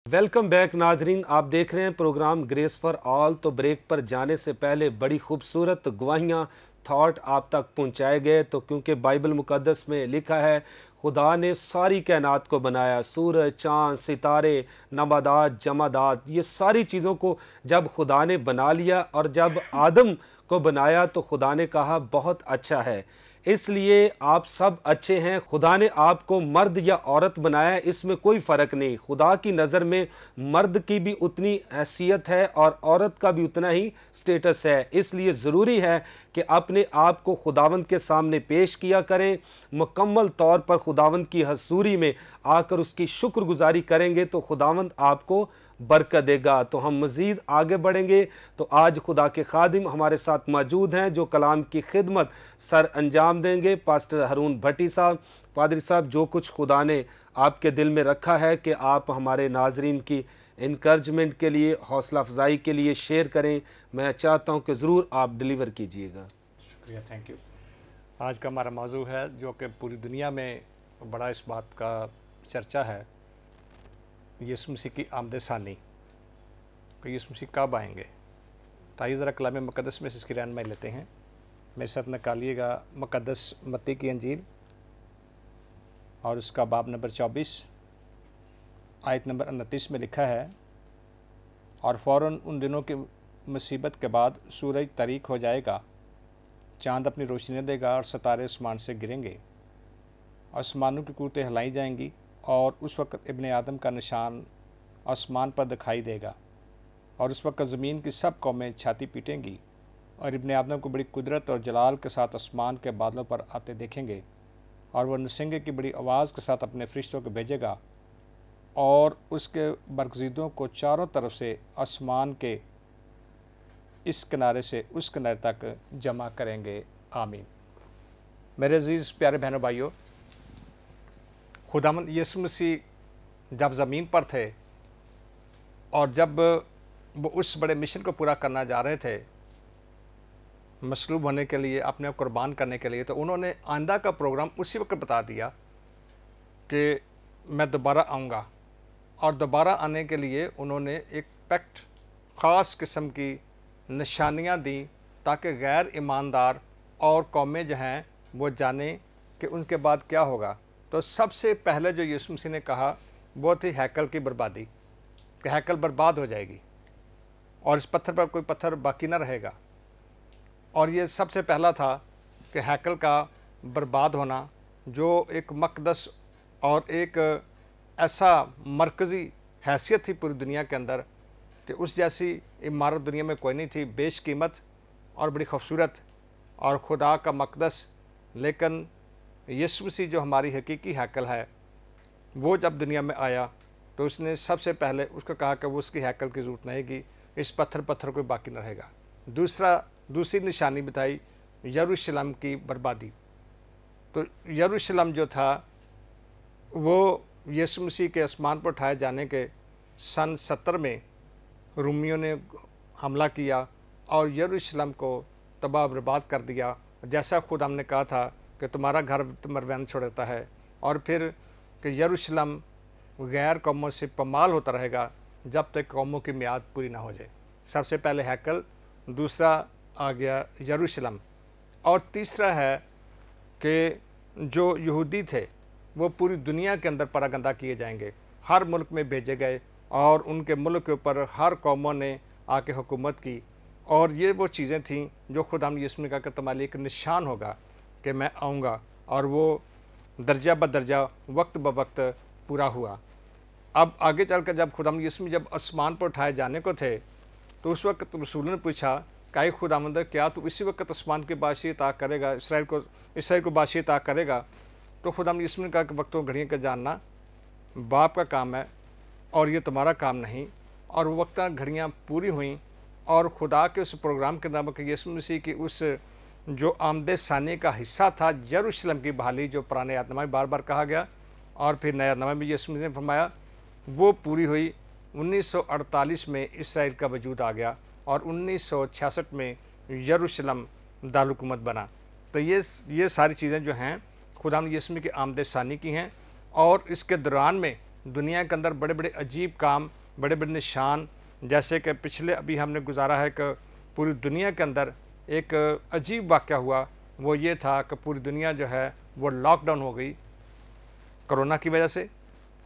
[SPEAKER 1] वेलकम बैक नाजरीन, आप देख रहे हैं प्रोग्राम ग्रेस फॉर ऑल। तो ब्रेक पर जाने से पहले बड़ी खूबसूरत गवाहियाँ, थॉट आप तक पहुँचाए गए। तो क्योंकि बाइबल मुकद्दस में लिखा है खुदा ने सारी कायनात को बनाया, सूरज, चाँद, सितारे, नबादात, जमादात, ये सारी चीज़ों को जब खुदा ने बना लिया और जब आदम को बनाया तो खुदा ने कहा बहुत अच्छा है। इसलिए आप सब अच्छे हैं। खुदा ने आपको मर्द या औरत बनाया, इसमें कोई फ़र्क नहीं। खुदा की नज़र में मर्द की भी उतनी हैसियत है और औरत का भी उतना ही स्टेटस है। इसलिए ज़रूरी है कि अपने आप को खुदावंद के सामने पेश किया करें। मुकम्मल तौर पर खुदावंद की हजूरी में आकर उसकी शुक्रगुजारी करेंगे तो खुदावंद आपको बरकत देगा। तो हम मज़ीद आगे बढ़ेंगे। तो आज खुदा के खादिम हमारे साथ मौजूद हैं जो कलाम की खिदमत सर अंजाम देंगे, पास्टर हारून भट्टी साहब। पादरी साहब, जो कुछ खुदा ने आपके दिल में रखा है कि आप हमारे नाजरीन की इनकरेजमेंट के लिए, हौसला अफजाई के लिए शेयर करें, मैं चाहता हूं कि ज़रूर आप डिलीवर कीजिएगा।
[SPEAKER 5] शुक्रिया, थैंक यू। आज का हमारा मौजू है जो कि पूरी दुनिया में बड़ा इस बात का चर्चा है, यीशु मसीह की आमद-ए-सानी कि यीशु मसीह कब आएंगे। तो आइए ज़रा कलाम मुक़द्दस में इसकी रहनुमाई लेते हैं। मेरे साथ निकालिएगा मुक़द्दस मत्ती की अंजील और उसका बाब नंबर 24 आयत नंबर 29 में लिखा है, और फ़ौरन उन दिनों की मुसीबत के बाद सूरज तारीक हो जाएगा, चाँद अपनी रोशनी देगा और सितारे आसमान से गिरेंगे, आसमानों की कुर्तें हिलाई जाएंगी, और उस वक़्त इब्ने आदम का निशान आसमान पर दिखाई देगा, और उस वक़्त ज़मीन की सब कौमें छाती पीटेंगी और इब्ने आदम को बड़ी कुदरत और जलाल के साथ आसमान के बादलों पर आते देखेंगे, और वह नरसिंगे की बड़ी आवाज़ के साथ अपने फरिश्तों को भेजेगा और उसके बरगज़ीदों को चारों तरफ से आसमान के इस किनारे से उस किनारे तक जमा करेंगे। आमीन। मेरे अजीज़ प्यारे बहनों भाइयों, खुदावंद यीशु मसीह जब ज़मीन पर थे और जब वो उस बड़े मिशन को पूरा करना जा रहे थे, मसलूब होने के लिए, अपने आप कुर्बान करने के लिए, तो उन्होंने आइंदा का प्रोग्राम उसी वक्त बता दिया कि मैं दोबारा आऊँगा। और दोबारा आने के लिए उन्होंने एक पैक्ट, ख़ास किस्म की निशानियाँ दी ताकि गैर ईमानदार और कौमें जो हैं वो जाने कि उनके बाद क्या होगा। तो सबसे पहले जो यीशु मसीह ने कहा वो थी हैकल की बर्बादी, कि हैकल बर्बाद हो जाएगी और इस पत्थर पर कोई पत्थर बाकी ना रहेगा। और ये सबसे पहला था कि हैकल का बर्बाद होना, जो एक मक़दस और एक ऐसा मरकज़ी हैसियत थी पूरी दुनिया के अंदर कि उस जैसी इमारत दुनिया में कोई नहीं थी, बेशकीमत और बड़ी खूबसूरत और खुदा का मक़दस। लेकिन यीशु मसीह जो हमारी हकीकी हैकल है, वो जब दुनिया में आया तो उसने सबसे पहले उसको कहा कि वो उसकी हैकल की ज़रूरत नहीं की, इस पत्थर कोई बाकी न रहेगा। दूसरी निशानी बताई यरूशलेम की बर्बादी। तो यरूशलेम जो था वो यीशु मसीह के आसमान पर उठाए जाने के सन 70 में रोमियों ने हमला किया और यरूशलेम को तबाह बर्बाद कर दिया। जैसा खुद हमने कहा था कि तुम्हारा घर तुम्हारा वैन छोड़ता है, और फिर कि यरूशलेम गैर कौमों से पमाल होता रहेगा जब तक कौमों की मियाद पूरी ना हो जाए। सबसे पहले हैकल, दूसरा आ गया यरूशलेम, और तीसरा है कि जो यहूदी थे वो पूरी दुनिया के अंदर परागंदा किए जाएंगे, हर मुल्क में भेजे गए और उनके मुल्क के ऊपर हर कौमों ने आके हुकूमत की। और ये वो चीज़ें थीं जो खुद हम यीशु ने कहा कि तुम्हारे लिए एक निशान होगा कि मैं आऊँगा, और वो दर्जा ब दर्जा वक्त ब वक्त पूरा हुआ। अब आगे चल कर जब खुदा यीशु जब आसमान पर उठाए जाने को थे तो उस वक्त रसूल ने पूछा कि खुदावंद क्या तू इसी वक्त आसमान के बादशाही अता करेगा, इसराइल को बादशाही अता करेगा? तो खुदावंद यीशु ने कहा कि वक्तों घड़ियों का जानना बाप का काम है और ये तुम्हारा काम नहीं। और वो वक्त घड़ियाँ पूरी हुई और खुदा के उस प्रोग्राम के नाम यीशु मसीह की उस जो आमद सानी का हिस्सा था यरूशलेम की बहाली, जो पुराने यादनामा में बार बार कहा गया और फिर नया यादनामा में यीशु मसीह ने फरमाया, वो पूरी हुई। 1948 में इसराइल का वजूद आ गया और 1966 में यरूशलेम दारुलहुकूमत बना। तो ये सारी चीज़ें जो हैं खुदा यीशु मसीह की आमद सानी की हैं। और इसके दौरान में दुनिया के अंदर बड़े बड़े अजीब काम, बड़े बड़े निशान, जैसे कि पिछले अभी हमने गुजारा है कि पूरी दुनिया के अंदर एक अजीब वाक़या हुआ। वो ये था कि पूरी दुनिया जो है वो लॉकडाउन हो गई कोरोना की वजह से।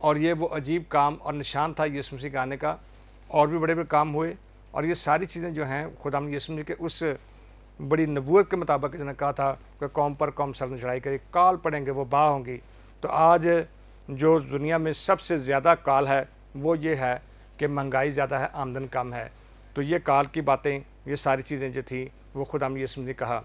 [SPEAKER 5] और ये वो अजीब काम और निशान था यीशु मसीह के आने का। और भी बड़े बड़े काम हुए और ये सारी चीज़ें जो हैं खुदा यीशु मसीह के उस बड़ी नबूवत के मुताबिक जिन्होंने कहा था कि कौम पर कौम सर ने चढ़ाई करी, काल पड़ेंगे वो बाह होंगी। तो आज जो दुनिया में सबसे ज़्यादा काल है वो ये है कि महंगाई ज़्यादा है, आमदन कम है। तो ये काल की बातें, ये सारी चीज़ें जो थी वो खुदा यीशु मसीह ने कहा।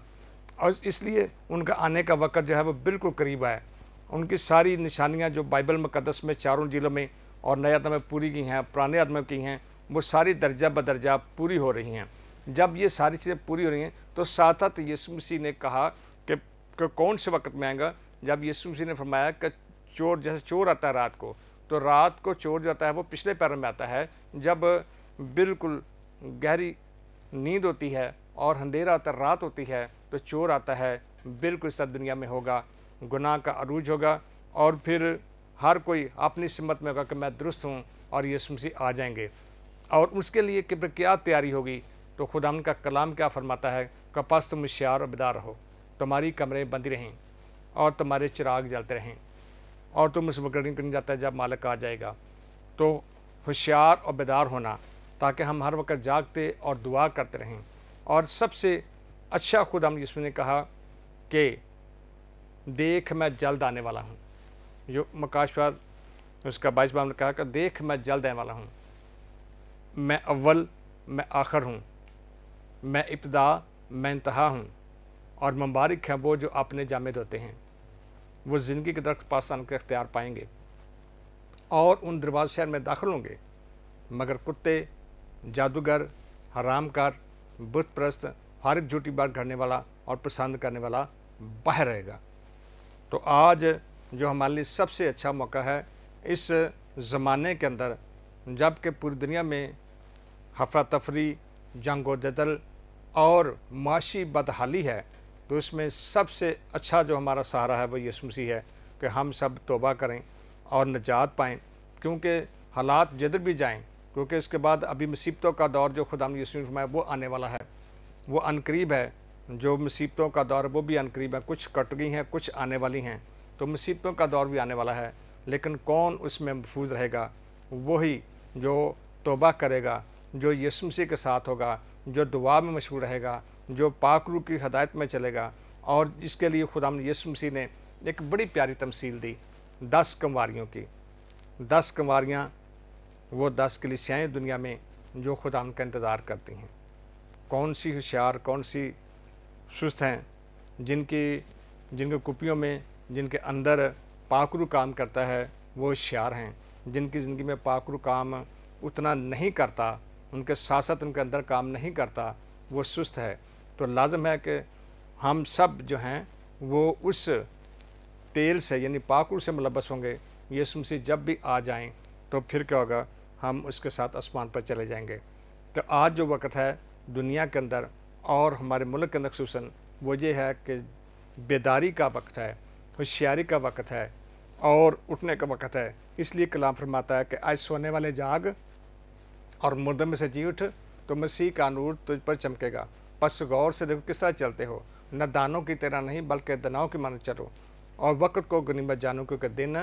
[SPEAKER 5] और इसलिए उनका आने का वक़्त जो है वो बिल्कुल करीब है। उनकी सारी निशानियां जो बाइबल मुक़द्दस में चारों जिलों में और नए यादनामा में पूरी की हैं, पुराने यादनामा में की हैं, वो सारी दर्जा बदर्जा पूरी हो रही हैं। जब ये सारी चीज़ें पूरी हो रही हैं तो साथ साथ यीशु मसीह ने कहा कि कौन से वक्त में आएगा, जब यीशु मसीह ने फरमाया कि चोर जैसे चोर आता है रात को, तो रात को चोर जो आता है वो पिछले पैर में आता है जब बिल्कुल गहरी नींद होती है और अंधेरा होता है, रात होती है, तो चोर आता है। बिल्कुल सब दुनिया में होगा, गुनाह का अरूज होगा और फिर हर कोई अपनी सिमत में होगा कि मैं दुरुस्त हूँ और यीशु मसीह आ जाएंगे। और उसके लिए कि क्या तैयारी होगी, तो खुदा का कलाम क्या फरमाता है कि बस तुम होशियार और बेदार रहो, तुम्हारी कमरें बंदी रहें और तुम्हारे चिराग जलते रहें और तुम उस वक्त नहीं जाता है जब मालिक आ जाएगा। तो होशियार और बेदार होना, ताकि हम हर वक्त जागते और दुआ करते रहें। और सबसे अच्छा खुदा यीशु ने कहा कि देख मैं जल्द आने वाला हूँ। जो मकाशवाद उसका 22 बाब ने कहा कि देख मैं जल्द आने वाला हूँ, मैं अव्वल मैं आखिर हूँ, मैं इब्तिदा मैं इंतहा हूँ। और मुबारक हैं वो जो अपने जामिद होते हैं, वो ज़िंदगी के दरख्त पासान के अख्तियार पाएंगे और उन दरवाज़ शहर में दाखिल होंगे। मगर कुत्ते, जादूगर, हरामकार, बुत परस्त, हर एक झूठी बात करने वाला और पसंद करने वाला बाहर रहेगा। तो आज जो हमारे लिए सबसे अच्छा मौका है इस ज़माने के अंदर, जबकि पूरी दुनिया में हफरा तफरी, जंग व जदल और माशी बदहाली है, तो इसमें सबसे अच्छा जो हमारा सहारा है वो यीशु मसीह है कि हम सब तौबा करें और निजात पाएँ। क्योंकि हालात जिधर भी जाएं, क्योंकि इसके बाद अभी मुसीबतों का दौर जो खुदा यीशु ने वो आने वाला है, वो अनकरीब है। जो मुसीबतों का दौर वो भी अनकरीब है, कुछ कट गई हैं, कुछ आने वाली हैं। तो मुसीबतों का दौर भी आने वाला है, लेकिन कौन उसमें महफूज रहेगा? वही जो तौबा करेगा, जो यीशु मसीह के साथ होगा, जो दुआ में मशहूर रहेगा, जो पाक रूह की हदायत में चलेगा। और इसके लिए खुदा यीशु मसीह ने एक बड़ी प्यारी तमसील दी 10 कंवारियों की। 10 कंवारियाँ वो 10 कलीसियाएँ दुनिया में जो खुदा का इंतज़ार करती हैं। कौन सी होशियार, कौन सी सुस्त हैं, जिनके कुपियों में, जिनके अंदर पाकरू काम करता है वो होशियार हैं। जिनकी ज़िंदगी में पाकरू काम उतना नहीं करता, उनके साथ साथ उनके अंदर काम नहीं करता, वो सुस्त है। तो लाजम है कि हम सब जो हैं वो उस तेल से यानी पाकरू से मुलब्बस होंगे। यीशु मसीह जब भी आ जाएं तो फिर क्या होगा, हम उसके साथ आसमान पर चले जाएंगे। तो आज जो वक्त है दुनिया के अंदर और हमारे मुल्क के अंदर खुसूसन, वो ये है कि बेदारी का वक्त है, होशियारी का वक्त है और उठने का वक्त है। इसलिए कलाम फरमाता है कि आज सोने वाले जाग और मुर्दों में से जी उठ, तो मसीह का नूर तुझ पर चमकेगा। बस गौर से देखो किस तरह चलते हो, न दानों की तरह नहीं बल्कि दनाओं की मानो चलो, और वक्त को गनीमत जानो क्योंकि दिन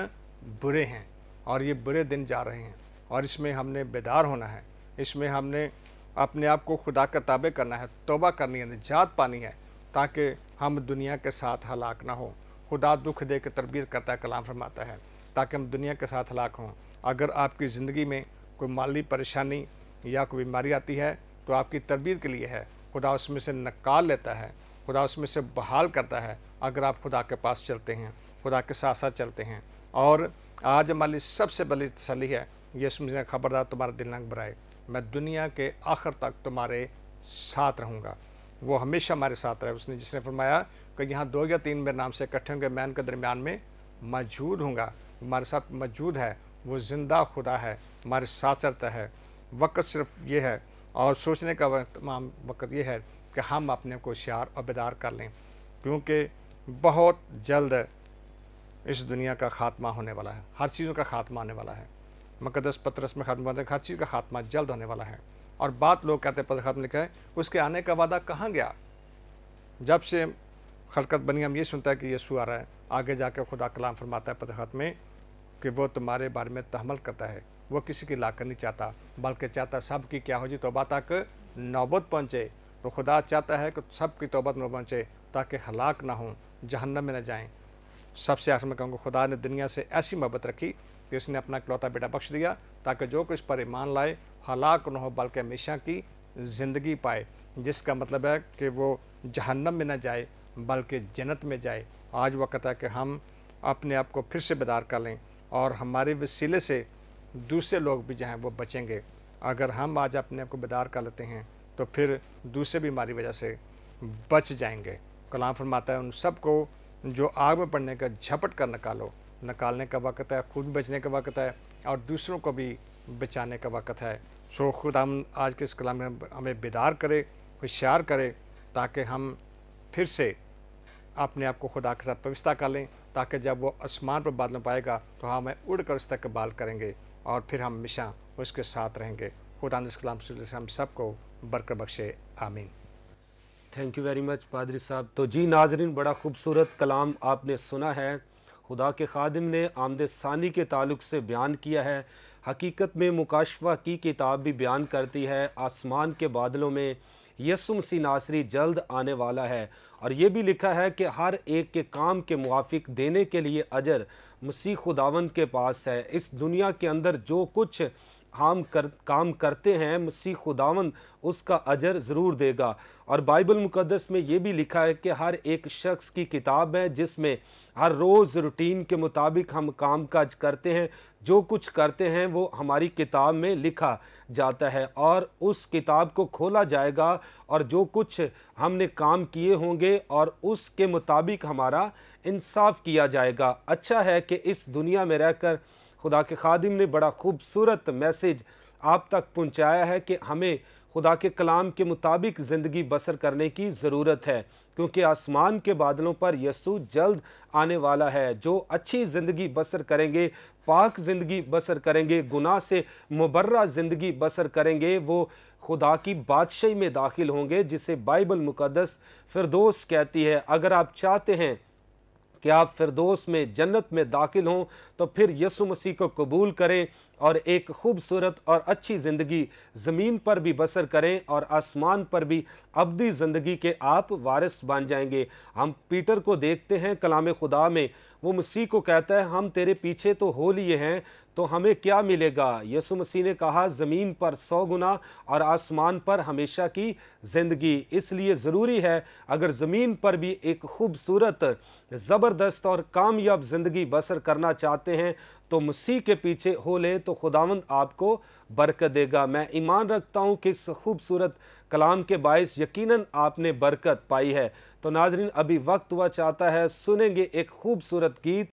[SPEAKER 5] बुरे हैं और ये बुरे दिन जा रहे हैं। और इसमें हमने बेदार होना है, इसमें हमने अपने आप को खुदा का ताबे करना है, तौबा करनी है, निजात पानी है, ताकि हम दुनिया के साथ हलाक ना हो। खुदा दुख दे के तरबियत करता है, कलाम फरमाता है, ताकि हम दुनिया के साथ हलाक हों। अगर आपकी ज़िंदगी में कोई माली परेशानी या कोई बीमारी आती है तो आपकी तरबियत के लिए है। खुदा उसमें से निकाल लेता है, खुदा उसमें से बहाल करता है, अगर आप खुदा के पास चलते हैं, खुदा के साथ साथ चलते हैं। और आज हमारी सबसे बड़ी तसल्ली है, यीशु मसीह ने खबरदार तुम्हारा दिल न घबराए, मैं दुनिया के आखिर तक तुम्हारे साथ रहूँगा। वो हमेशा हमारे साथ रहे। उसने जिसने फरमाया कि यहाँ 2 या 3 मेरे नाम से इकट्ठे होंगे, मैं उनके दरमियान में मौजूद हूँगा। हमारे साथ मौजूद है, वो ज़िंदा खुदा है, हमारे साथ चलता है। वक्त सिर्फ ये है और सोचने का तमाम वक्त ये है कि हम अपने को होशियार और बेदार कर लें, क्योंकि बहुत जल्द इस दुनिया का खात्मा होने वाला है। हर चीज़ों का खात्मा होने वाला है। मुक़द्दस पतरस में खात्मा होता है, हर चीज़ का खात्मा जल्द होने वाला है। और बात लोग कहते हैं, पत्र खत्म लिखा है, उसके आने का वादा कहाँ गया? जब से खलकत बनी हम ये सुनता है कि यीशु आ रहा है, आगे जाकर खुदा कलाम फरमाता है पत्र खत्म में कि वो तुम्हारे बारे में तहम्मुल करता है, वो किसी की लाकर नहीं चाहता, बल्कि चाहता सब की क्या हो जी तौबा तक नौबत पहुँचे। तो खुदा चाहता है कि सब की तौबत में पहुँचे, ताकि हलाक ना हों, जहन्नम में न जाएँ। सबसे आखिर में कहूँगा, खुदा ने दुनिया से ऐसी मोहब्बत रखी कि उसने अपना इकलौता बेटा बख्श दिया, ताकि जो कुछ पर ईमान लाए हलाक न हो, बल्कि हमेशा की ज़िंदगी पाए। जिसका मतलब है कि वो जहन्नम में न जाए, बल्कि जन्नत में जाए। आज वक्त है कि हम अपने आप को फिर से बेदार कर लें, और हमारे वसीले से दूसरे लोग भी जो हैं वो बचेंगे। अगर हम आज अपने आप को बेदार कर लेते हैं, तो फिर दूसरे भी हमारी वजह से बच जाएंगे। कलाम फरमाता है, उन सब को जो आग में पड़ने का झपट कर निकालो। निकालने का वक्त है, खुद बचने का वक्त है, और दूसरों को भी बचाने का वक्त है। सो खुद हम आज के इस कलाम में हमें बेदार करे, होशियार करे, ताकि हम फिर से अपने आप को खुदा के साथ पवित्रता कर लें, ताकि जब वो आसमान पर बादलों पाएगा तो हमें उड़ कर उस तक इकबाल करेंगे, और फिर हम हमेशा उसके साथ रहेंगे। खुदा ने इस कलाम से हम सबको बरकत बख्शे, आमीन।
[SPEAKER 1] थैंक यू वेरी मच पादरी साहब। तो जी नाजरीन, बड़ा खूबसूरत कलाम आपने सुना है। खुदा के खादिम ने आमद सानी के ताल्लुक़ से बयान किया है। हकीकत में मुकाशफा की किताब भी बयान करती है, आसमान के बादलों में यीशु मसीह नासरी जल्द आने वाला है। और ये भी लिखा है कि हर एक के काम के मुआफिक देने के लिए अजर मसीह खुदावंद के पास है। इस दुनिया के अंदर जो कुछ हम काम करते हैं, मसीह खुदावंद उसका अजर ज़रूर देगा। और बाइबल मुक़द्दस में ये भी लिखा है कि हर एक शख्स की किताब है, जिसमें हर रोज़ रूटीन के मुताबिक हम काम काज करते हैं। जो कुछ करते हैं वो हमारी किताब में लिखा जाता है, और उस किताब को खोला जाएगा, और जो कुछ हमने काम किए होंगे और उसके मुताबिक हमारा इंसाफ किया जाएगा। अच्छा है कि इस दुनिया में रहकर खुदा के खादिम ने बड़ा खूबसूरत मैसेज आप तक पहुंचाया है कि हमें खुदा के कलाम के मुताबिक ज़िंदगी बसर करने की ज़रूरत है, क्योंकि आसमान के बादलों पर यीशु जल्द आने वाला है। जो अच्छी ज़िंदगी बसर करेंगे, पाक ज़िंदगी बसर करेंगे, गुनाह से मुबर्रा ज़िंदगी बसर करेंगे, वो खुदा की बादशाही में दाखिल होंगे, जिसे बाइबल मुक़द्दस फिरदौस कहती है। अगर आप चाहते हैं कि आप फिरदौस में, जन्नत में दाखिल हों, तो फिर यीशु मसीह को कबूल करें और एक खूबसूरत और अच्छी ज़िंदगी ज़मीन पर भी बसर करें, और आसमान पर भी अब्दी ज़िंदगी के आप वारिस बन जाएंगे। हम पीटर को देखते हैं कलाम खुदा में, वो मसीह को कहता है, हम तेरे पीछे तो हो लिए हैं, तो हमें क्या मिलेगा? यीशु मसीह ने कहा, ज़मीन पर 100 गुना और आसमान पर हमेशा की ज़िंदगी। इसलिए ज़रूरी है, अगर ज़मीन पर भी एक खूबसूरत, ज़बरदस्त और कामयाब ज़िंदगी बसर करना चाहते हैं, तो मसीह के पीछे हो लें, तो खुदावंद आपको बरकत देगा। मैं ईमान रखता हूँ कि इस खूबसूरत कलाम के बाइस यकीनन आपने बरकत पाई है। तो नाज़रीन, अभी वक्त हुआ चाहता है, सुनेंगे एक खूबसूरत गीत।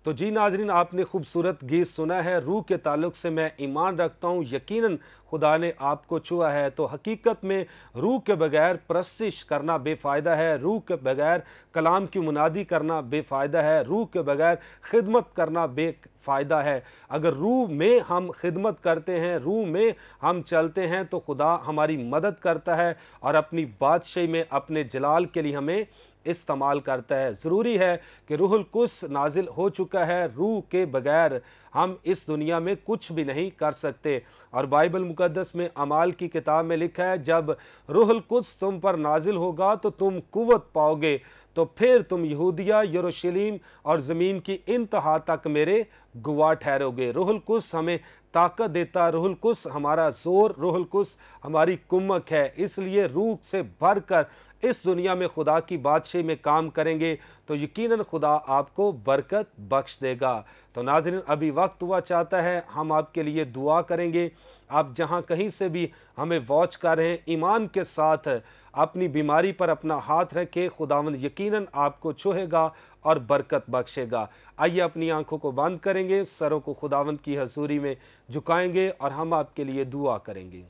[SPEAKER 1] तो जी नाजरीन, आपने खूबसूरत गीत सुना है। रूह के ताल्लुक से मैं ईमान रखता हूँ यकीनन खुदा ने आपको छुआ है। तो हकीकत में रूह के बगैर परस्तिश करना बेफ़ायदा है, रूह के बगैर कलाम की मुनादी करना बेफ़ायदा है, रूह के बगैर खिदमत करना बेफ़ायदा है। अगर रूह में हम खिदमत करते हैं, रूह में हम चलते हैं, तो खुदा हमारी मदद करता है और अपनी बादशाही में अपने जलाल के लिए हमें इस्तेमाल करता है। ज़रूरी है कि रूहुल कुद्स नाजिल हो चुका है। रूह के बगैर हम इस दुनिया में कुछ भी नहीं कर सकते। और बाइबल मुकद्दस में अमाल की किताब में लिखा है, जब रूहुल कुद्स तुम पर नाजिल होगा तो तुम कुव्वत पाओगे, तो फिर तुम यहूदिया, यरूशलेम और ज़मीन की इंतहा तक मेरे गवाह ठहरोगे। रूहुल कुद्स हमें ताकत देता, रूहुल कुद्स हमारा ज़ोर, रूहुल कुद्स हमारी कुम्मक है। इसलिए रूह से भरकर इस दुनिया में खुदा की बादशाही में काम करेंगे तो यकीनन खुदा आपको बरकत बख्श देगा। तो नाज़रीन, अभी वक्त हुआ चाहता है हम आपके लिए दुआ करेंगे। आप जहां कहीं से भी हमें वॉच कर रहे हैं, ईमान के साथ अपनी बीमारी पर अपना हाथ रखें। खुदावंद यकीनन आपको छुएगा और बरकत बख्शेगा। आइए अपनी आंखों को बंद करेंगे, सरों को खुदावंद की हजूरी में झुकाएंगे और हम आपके लिए दुआ करेंगे।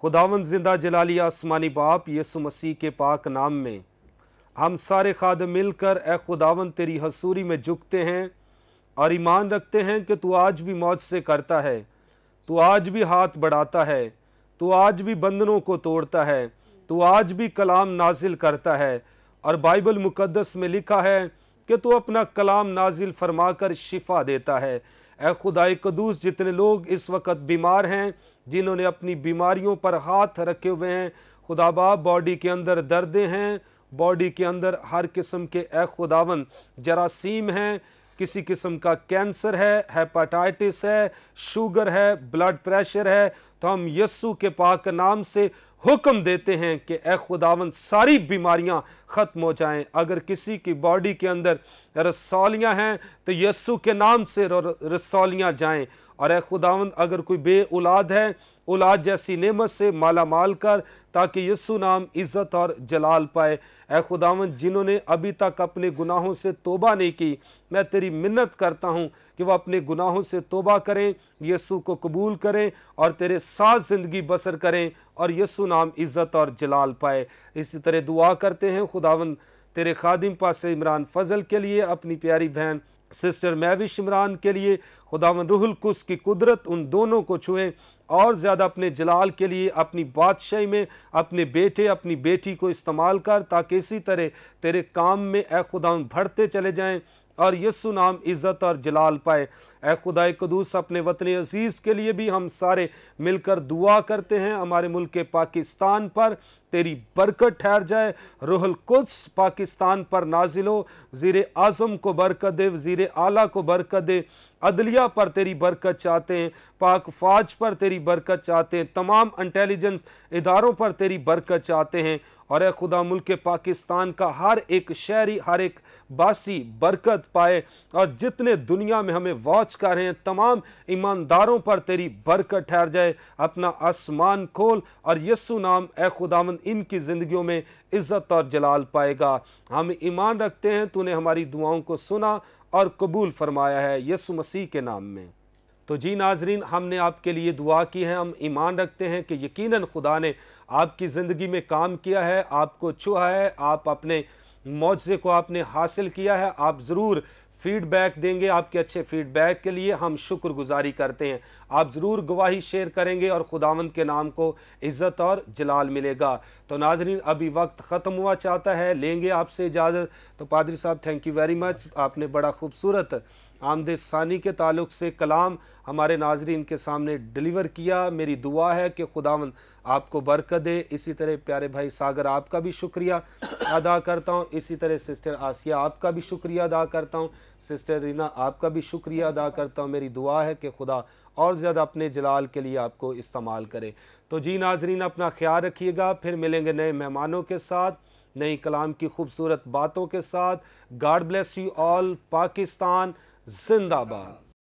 [SPEAKER 1] खुदावंद जिंदा जलाली आसमानी बाप, यीशु मसीह के पाक नाम में हम सारे खादम मिलकर ए खुदावंद तेरी हजूरी में झुकते हैं और ईमान रखते हैं कि तू आज भी मौज से करता है, तू आज भी हाथ बढ़ाता है, तू आज भी बंधनों को तोड़ता है, तू आज भी कलाम नाजिल करता है। और बाइबल मुकद्दस में लिखा है कि तू अपना कलाम नाजिल फरमाकर शिफा देता है। ए खुदाए कदूस, जितने लोग इस वक्त बीमार हैं, जिन्होंने अपनी बीमारियों पर हाथ रखे हुए हैं, खुदा बाप बॉडी के अंदर दर्दें हैं, बॉडी के अंदर हर किस्म के ए खुदावन जरासीम हैं, किसी किस्म का कैंसर है, हेपेटाइटिस है, शुगर है, ब्लड प्रेशर है, तो हम यस्सु के पाक नाम से हुक्म देते हैं कि ए खुदावन सारी बीमारियां ख़त्म हो जाएं। अगर किसी की बॉडी के अंदर रसौलियां हैं तो यस्सु के नाम से रसौलियां जाएं। और ए खुदावंद, अगर कोई बे औलाद है, औलाद जैसी नेमत से माला माल कर, ताकि यस्सु नाम इज़्ज़त और जलाल पाए। ए खुदावंद, जिन्होंने अभी तक अपने गुनाहों से तौबा नहीं की, मैं तेरी मिन्नत करता हूँ कि वह अपने गुनाहों से तौबा करें, यस्सु को कबूल करें और तेरे साथ ज़िंदगी बसर करें और यस्सु नाम इज़्ज़त और जलाल पाए। इसी तरह दुआ करते हैं खुदावंद तेरे खादिम पास्टर इमरान फजल के लिए, अपनी प्यारी बहन सिस्टर महविश इमरान के लिए। खुदावंद रूहुल कुद्स की कुदरत उन दोनों को छुए और ज़्यादा अपने जलाल के लिए अपनी बादशाही में अपने बेटे अपनी बेटी को इस्तेमाल कर, ताकि इसी तरह तेरे काम में ए खुदावंद बढ़ते चले जाएं और यस्सु नाम इज़्ज़त और जलाल पाए। ए खुदाए कदूस, अपने वतन अजीज़ के लिए भी हम सारे मिलकर दुआ करते हैं। हमारे मुल्क पाकिस्तान पर तेरी बरकत ठहर जाए, रूहुल कुद्स पाकिस्तान पर नाजिल हो, वज़ीर आज़म को बरकत दे, वज़ीर आला को बरकत दे, अदलिया पर तेरी बरकत चाहते हैं, पाक फ़ौज पर तेरी बरकत चाहते हैं, तमाम इंटेलिजेंस इदारों पर तेरी बरकत चाहते हैं। और ए खुदा, मुल्क पाकिस्तान का हर एक शहरी, हर एक बासी बरकत पाए और जितने दुनिया में हमें वॉच कर रहे हैं, तमाम ईमानदारों पर तेरी बरकत ठहर जाए। अपना आसमान खोल और यस्सु नाम ए खुदावंद इनकी ज़िंदगियों में इज़्ज़त और जलाल पाएगा। हम ईमान रखते हैं तूने हमारी दुआओं को सुना और कबूल फरमाया है, यीशु मसीह के नाम में। तो जी नाजरीन, हमने आपके लिए दुआ की है। हम ईमान रखते हैं कि यकीनन खुदा ने आपकी ज़िंदगी में काम किया है, आपको छुआ है, आप अपने मौजज़े को आपने हासिल किया है। आप ज़रूर फीडबैक देंगे, आपके अच्छे फीडबैक के लिए हम शुक्रगुजारी करते हैं। आप ज़रूर गवाही शेयर करेंगे और खुदावंद के नाम को इज़्ज़त और जलाल मिलेगा। तो नाजरीन, अभी वक्त ख़त्म हुआ चाहता है, लेंगे आपसे इजाज़त। तो पादरी साहब, थैंक यू वेरी मच। आपने बड़ा खूबसूरत आमद सानी के ताल्लुक़ से कलाम हमारे नाजरीन के सामने डिलीवर किया। मेरी दुआ है कि खुदावंद आपको बरकत दे। इसी तरह प्यारे भाई सागर, आपका भी शुक्रिया अदा करता हूँ। इसी तरह सिस्टर आसिया, आपका भी शुक्रिया अदा करता हूँ। सिस्टर रीना, आपका भी शुक्रिया अदा करता हूँ। मेरी दुआ है कि खुदा और ज़्यादा अपने जलाल के लिए आपको इस्तेमाल करे। तो जी नाजरीन, अपना ख्याल रखिएगा। फिर मिलेंगे नए मेहमानों के साथ, नई कलाम की खूबसूरत बातों के साथ। God bless you all. Pakistan जिंदाबाद।